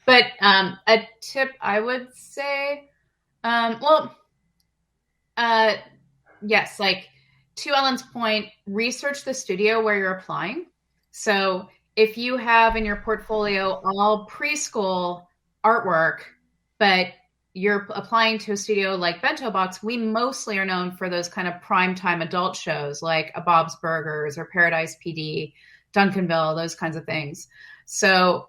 But a tip I would say, yes, to Ellen's point, research the studio where you're applying. So if you have in your portfolio all preschool artwork, but you're applying to a studio like Bento Box, we mostly are known for those kind of primetime adult shows like a Bob's Burgers or Paradise PD, Duncanville, those kinds of things. So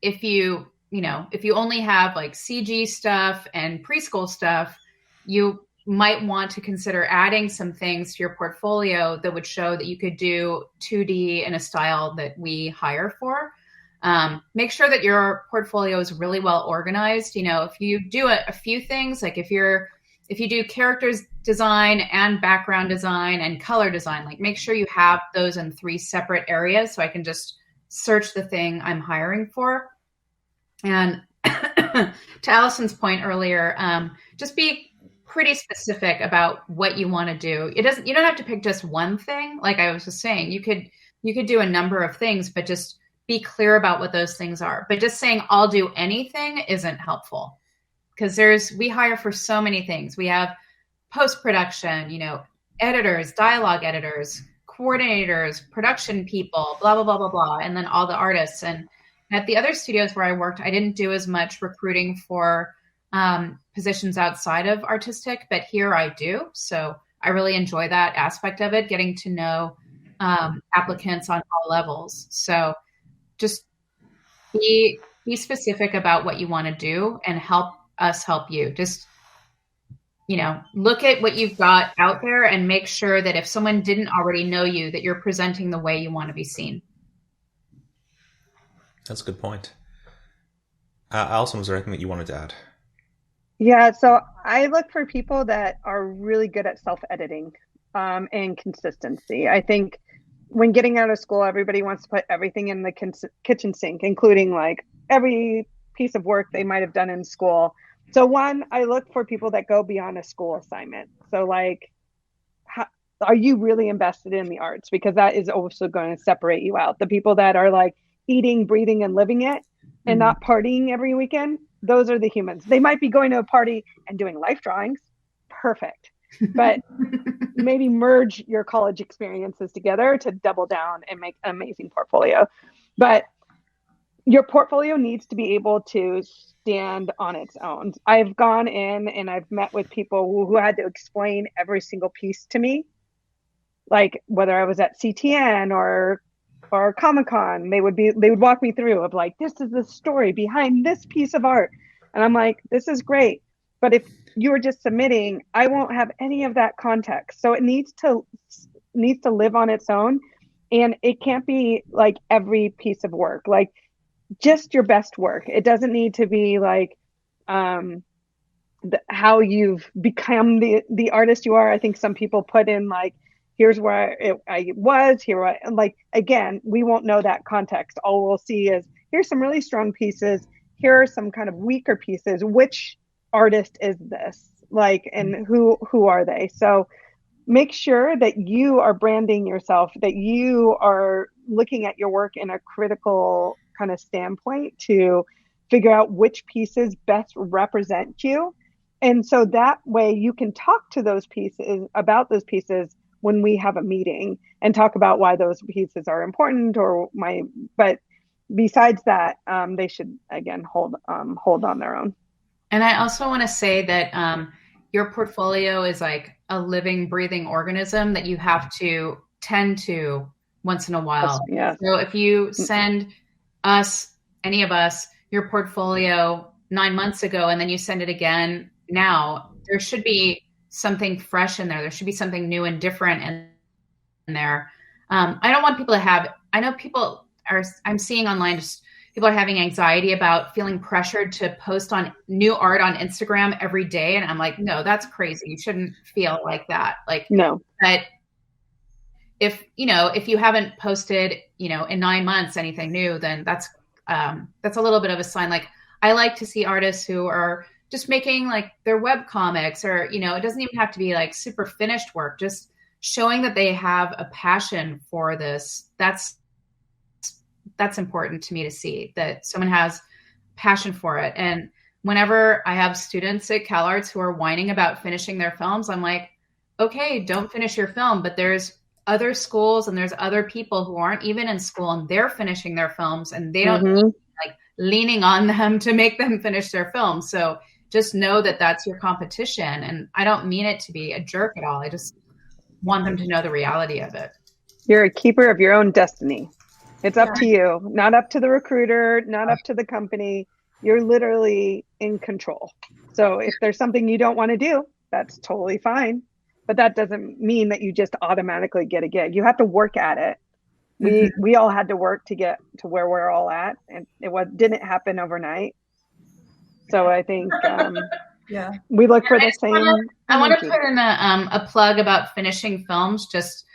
if you only have CG stuff and preschool stuff, you might want to consider adding some things to your portfolio that would show that you could do 2D in a style that we hire for. Make sure that your portfolio is really well organized. If you do a few things, if you do characters design and background design and color design, make sure you have those in 3 separate areas so I can just search the thing I'm hiring for. And to Alison's point earlier, just be pretty specific about what you want to do. You don't have to pick just one thing. Like I was just saying, you could do a number of things, but just be clear about what those things are. But just saying I'll do anything isn't helpful, because we hire for so many things. We have post-production, editors, dialogue editors, coordinators, production people, blah, blah, blah, blah, blah. And then all the artists. And at the other studios where I worked, I didn't do as much recruiting for positions outside of artistic, but here I do. So I really enjoy that aspect of it, getting to know applicants on all levels. So just be specific about what you want to do and help us help you. Just, look at what you've got out there and make sure that if someone didn't already know you, that you're presenting the way you want to be seen. That's a good point. Alison, was there anything that you wanted to add? Yeah, so I look for people that are really good at self-editing and consistency. I think when getting out of school, everybody wants to put everything in the kitchen sink, including like every piece of work they might have done in school. So one, I look for people that go beyond a school assignment. So like, are you really invested in the arts? Because that is also going to separate you out. The people that are like eating, breathing, and living it and not partying every weekend, those are the humans. They might be going to a party and doing life drawings. Perfect. But maybe merge your college experiences together to double down and make an amazing portfolio. But your portfolio needs to be able to stand on its own. I've gone in and I've met with people who had to explain every single piece to me. Like whether I was at CTN or Comic-Con, they would walk me through of like, this is the story behind this piece of art. And I'm like, this is great. But if you were just submitting, I won't have any of that context. So it needs to live on its own. And it can't be like every piece of work, like just your best work. It doesn't need to be like how you've become the artist you are. I think some people put in like, here's where I was, like, again, we won't know that context. All we'll see is here's some really strong pieces. Here are some kind of weaker pieces. Which artist is this? Like, and who are they? So make sure that you are branding yourself, that you are looking at your work in a critical kind of standpoint to figure out which pieces best represent you. And so that way you can talk to those pieces about those pieces when we have a meeting and talk about why those pieces are important but besides that, they should again hold on their own. And I also want to say that your portfolio is like a living, breathing organism that you have to tend to once in a while. Yeah. So if you send any of us, your portfolio 9 months ago, and then you send it again now, there should be something fresh in there. There should be something new and different in there. I don't want people to I know I'm seeing online, just people are having anxiety about feeling pressured to post on new art on Instagram every day. And I'm like, no, that's crazy. You shouldn't feel like that. Like, no. But if you haven't posted, in 9 months, anything new, then that's a little bit of a sign. Like, I like to see artists who are just making like their web comics or, it doesn't even have to be like super finished work, just showing that they have a passion for this. That's important to me to see, that someone has passion for it. And whenever I have students at CalArts who are whining about finishing their films, I'm like, okay, don't finish your film, but there's other schools and there's other people who aren't even in school and they're finishing their films and they don't need like leaning on them to make them finish their film. So just know that that's your competition. And I don't mean it to be a jerk at all. I just want them to know the reality of it. You're a keeper of your own destiny. It's up to you, not up to the recruiter, not up to the company. You're literally in control. So if there's something you don't want to do, that's totally fine. But that doesn't mean that you just automatically get a gig. You have to work at it. We all had to work to get to where we're all at, and it didn't happen overnight. So I think we look for the same. I want to put in a plug about finishing films. Just,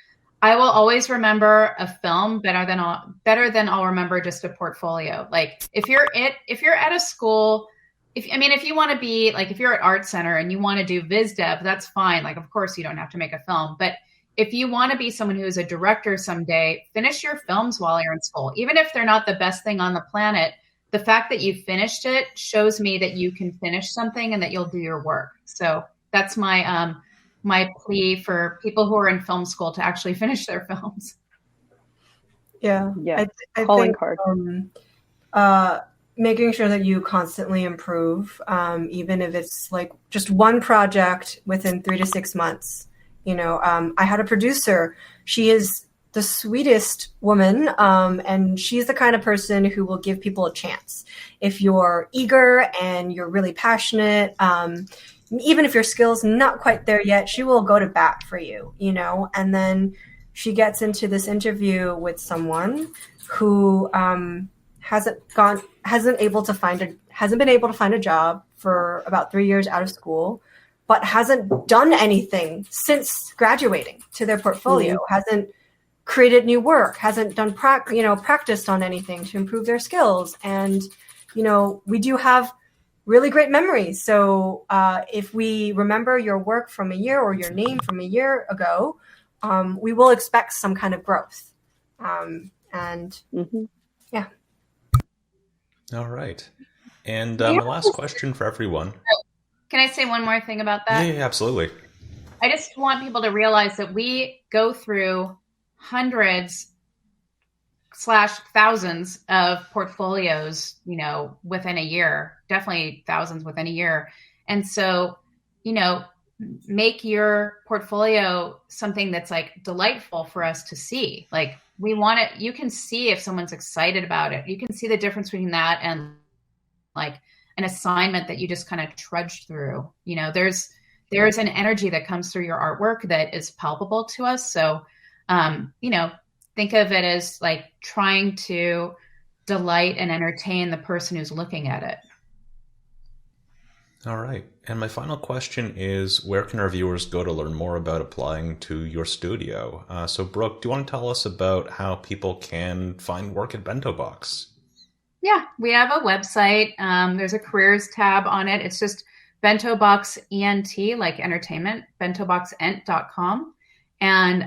I will always remember a film better than I'll remember just a portfolio. Like if you're at a school, if you want to be like, if you're at Art Center and you want to do Viz Dev, that's fine. Like, of course you don't have to make a film, but if you want to be someone who is a director someday, finish your films while you're in school. Even if they're not the best thing on the planet, the fact that you finished it shows me that you can finish something and that you'll do your work. So that's my my plea for people who are in film school to actually finish their films. Yeah. I Calling think making sure that you constantly improve, even if it's like just one project within 3 to 6 months. I had a producer. She is the sweetest woman, and she's the kind of person who will give people a chance. If you're eager and you're really passionate, even if your skill's not quite there yet, she will go to bat for you, and then she gets into this interview with someone who hasn't been able to find a job for about 3 years out of school, but hasn't done anything since graduating to their portfolio, hasn't created new work, hasn't done practiced on anything to improve their skills. And, we do have really great memories. So if we remember your work from a year or your name from a year ago, we will expect some kind of growth. Yeah. All right. And my last question for everyone. Can I say one more thing about that? Yeah, absolutely. I just want people to realize that we go through hundreds / thousands of portfolios, within a year, definitely thousands within a year. And so, make your portfolio something that's like delightful for us to see. Like we want it. You can see if someone's excited about it. You can see the difference between that and like an assignment that you just kind of trudged through. There's an energy that comes through your artwork that is palpable to us. So, think of it as like trying to delight and entertain the person who's looking at it. All right. And my final question is, where can our viewers go to learn more about applying to your studio? So Brooke, do you want to tell us about how people can find work at Bento Box? Yeah, we have a website. There's a careers tab on it. It's just Bento Box ENT, like entertainment, bentoboxent.com. And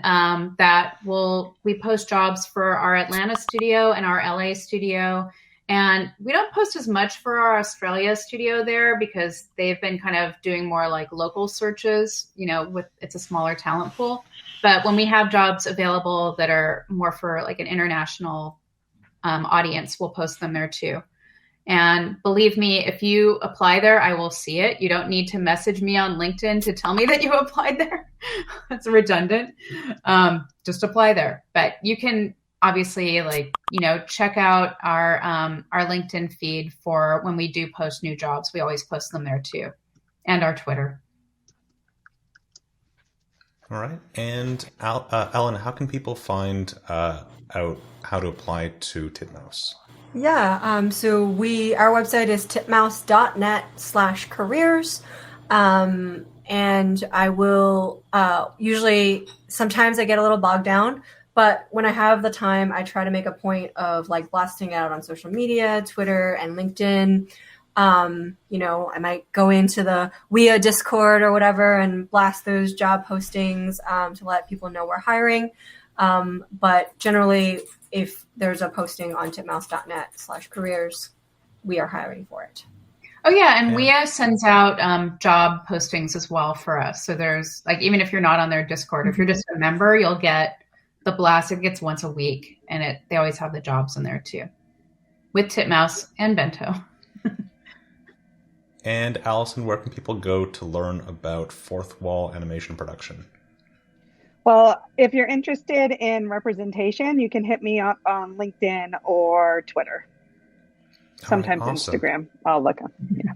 we post jobs for our Atlanta studio and our LA studio. And we don't post as much for our Australia studio there because they've been kind of doing more like local searches, it's a smaller talent pool. But when we have jobs available that are more for like an international audience, we'll post them there too. And believe me, if you apply there, I will see it. You don't need to message me on LinkedIn to tell me that you applied there. That's redundant. Just apply there. But you can obviously check out our LinkedIn feed for when we do post new jobs. We always post them there too. And our Twitter. All right. And Ellen, how can people find out how to apply to Titmouse? Yeah, so our website is titmouse.net/careers. And I will usually, sometimes I get a little bogged down, but when I have the time, I try to make a point of like blasting out on social media, Twitter and LinkedIn. I might go into the WIA Discord or whatever and blast those job postings to let people know we're hiring. But generally, if there's a posting on titmouse.net/careers, we are hiring for it. Oh yeah, and WIA sends out job postings as well for us. So there's like, even if you're not on their Discord, if you're just a member, you'll get the blast. It gets once a week, and they always have the jobs in there too, with Titmouse and Bento. And Alison, where can people go to learn about fourth wall animation production? Well, if you're interested in representation, you can hit me up on LinkedIn or Twitter. Sometimes awesome. Instagram. I'll look up. Yeah.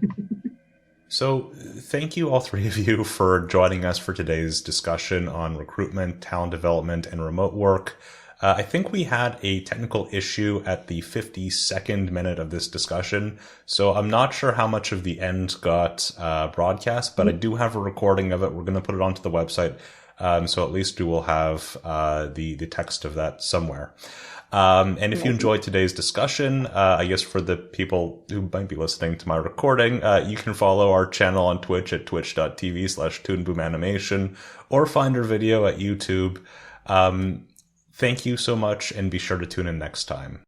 So thank you all three of you for joining us for today's discussion on recruitment, talent development, and remote work. I think we had a technical issue at the 52nd minute of this discussion, so I'm not sure how much of the end got broadcast, but I do have a recording of it. We're going to put it onto the website So at least we will have the text of that somewhere. And if you enjoyed today's discussion, I guess for the people who might be listening to my recording, you can follow our channel on Twitch at twitch.tv/toonboomanimation, or find our video at YouTube. Thank you so much, and be sure to tune in next time.